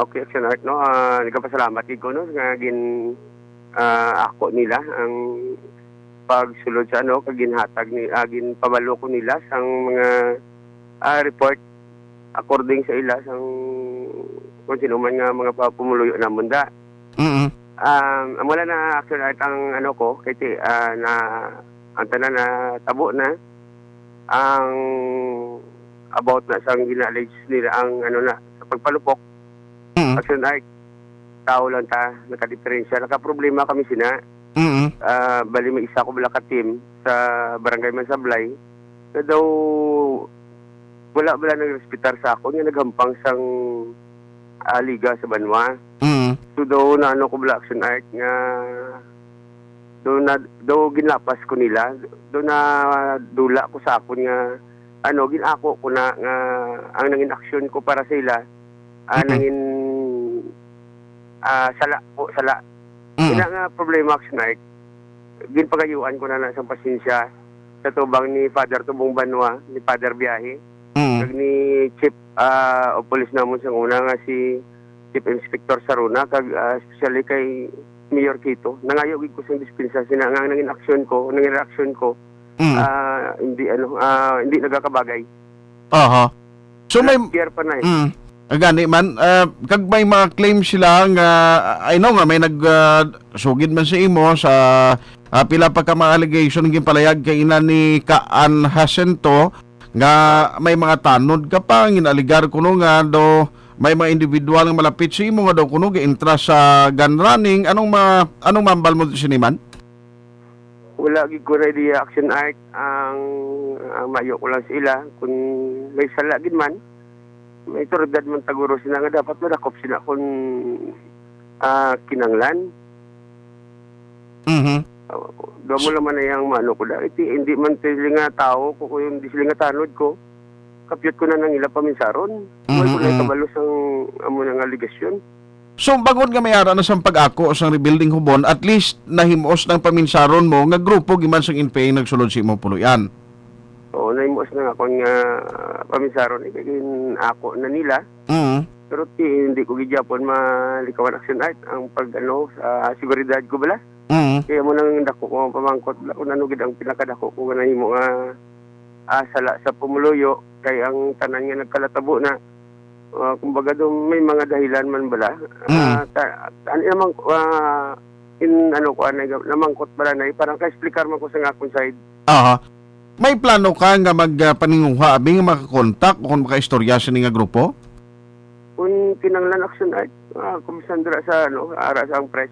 Okay, Action Art, no? Nagpasalamat gid ko, no? Nga ako nila ang pagsulod sa ano, kaginhatag ni ginpabalo ko nila sang mga report according sa ila sang kung sino man nga mga pumuluyo na munda. Mm. Wala na Action Art ang ano ko, kasi na ang tanan na tabo na ang about na sang ginalage nila ang ano na sa pagpalupok. Action Art, tao lang ta, nakadiferensya, nakaproblema kami sina. Bali may isa ko bala ka team sa Barangay Mansablay na daw wala bala nagrespitar sa ako nga naghampang sang liga sa Banwa. So daw na ano ko bala Action Art nga daw ginlapas ko nila, daw na dula ko sa akon nga ano ginako ko na nga ang nangin aksyon ko para sa ila nangin sala. Ina nga problema Action Art, ginpagayuan ko na sa pasensya sa tubang ni Father Tubong Banwa, ni Father Biyahe, kag ni Chief o Police namon sa una nga si Chief Inspector Saruna, kag especially kay Mayor Quito. Nangayo gid ko sa dispensa sina nga nangin aksyon ko, nangin reaksyon ko. Hindi nagakabagay. So may pa na gani man kag may mga claim sila nga I know nga may sugid man sa imo sa pila pa ka mga allegation ng gimpalayag kay ina ni Kaan Jacinto nga may mga tanod ka pa ginaligar kuno nga do may mga individual nga malapit sa imo nga daw kuno gi-intra sa gun running. Anong mambal mo siniman? Wala gid ko na di Action Art ang mayo ko lang sa ila kung may sala gid man may turodad man taguro sila nga dapat madakop sila kung kinanglan. Doon mo naman na yung mano ko da. Hindi man sila nga tao ko yung di sila nga tanod ko. Kapyot ko na nang ila paminsaron. May ko na kabalos ang amo ng aligasyon. So bangod nga mayara na sang pag-ako sang rebuilding hubon, at least nahimos ng paminsaron mo nga grupo giman sang NPA nagsulod si imong puluyan. Oo, naimos na ako nga paminsaron ikagin ako na nila. Pero hindi ko gidjapon malikawan Action Art ang pag sa seguridad ko bala. Kaya mo nang dako ko pamangkot kung ano gid ang pinakadako ko nga nahimo nga sala sa pumuluyo kay ang tanan nga nagkalatabo na kumbaga doon may mga dahilan man bala. Namang namangkot bala na parang ka-explicar man ko sa akong side. May plano ka nga magpaninguha abing makakontak o kung makaistorya sa nga grupo? Kung kinanglan Action Art, kumisan dira sa ara sa ang press.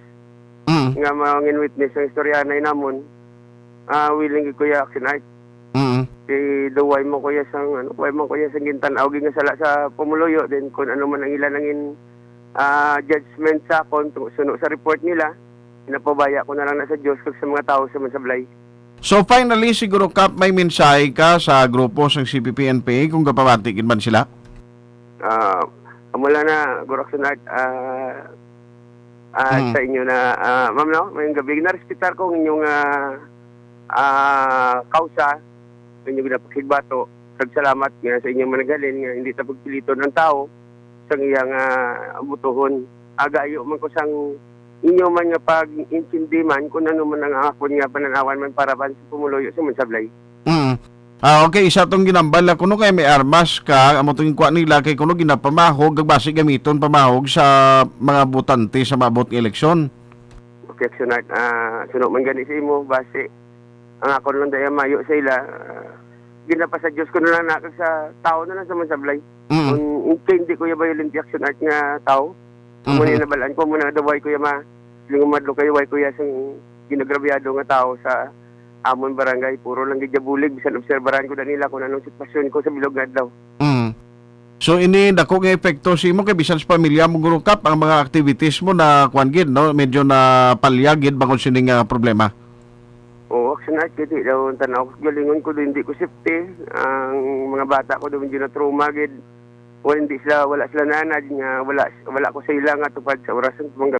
Nga mangin witness ang istorya na namon. Willing gid kuya Action Art. Kay daway mo kuya sang way mo kuya sang gintanaw gi nga sala sa pumuluyo din kung ano man ang ilan nangin judgment sa akon suno sa report nila. Pinapabaya ko na lang na sa Dios kag sa mga tao sa Mansablay. So finally siguro Kap may mensahe ka sa grupo sa CPP-NPA kung kapabatikid man sila? Mula na Guru Action Art sa inyo na ma'am no, mayong gabi na respetar ko ang inyong kausa, inyong ginapakigbato. Salamat nga sa inyong managalin nga hindi ta pagpilito ng tao sang iyang butuhon. Agayo man ko sang inyo man nga pag-intindi man kung ano man ang akon nga pananawan man para sa pumuluyo sa Mansablay. Okay, isa tong ginambal na kuno kay may armas ka, amo tong kuha nila kay kuno ginapamahog, basi gamiton pamahog sa mga botante sa maabot ng eleksyon. Okay, Action Art, suno man gani sa imo, basi ang akon lang daya mayo sa ila, ginapa sa Diyos ko na lang nakag sa tao na lang sa Mansablay. Kung hindi ko yung violent Action Art nga tao, muna nabalaan ko muna daway ko yung lingumadlo kayo, way ko yung ginagrabyado nga tao sa amon barangay, puro lang gidyabulig bisan obserbaran ko na nila kung anong sitwasyon ko sa bilog nga daw. So ini dako nga epekto si mo kay bisan sa pamilya mo Guru Kap ang mga activities mo na kuan gid no, medyo na palyagid bangod sining problema. Action Art gid daw tanaw galingon ko hindi ko safety ang mga bata ko daw medyo na trauma gid. Wala sila nanad nga wala ko sa ila nga tupad sa orasan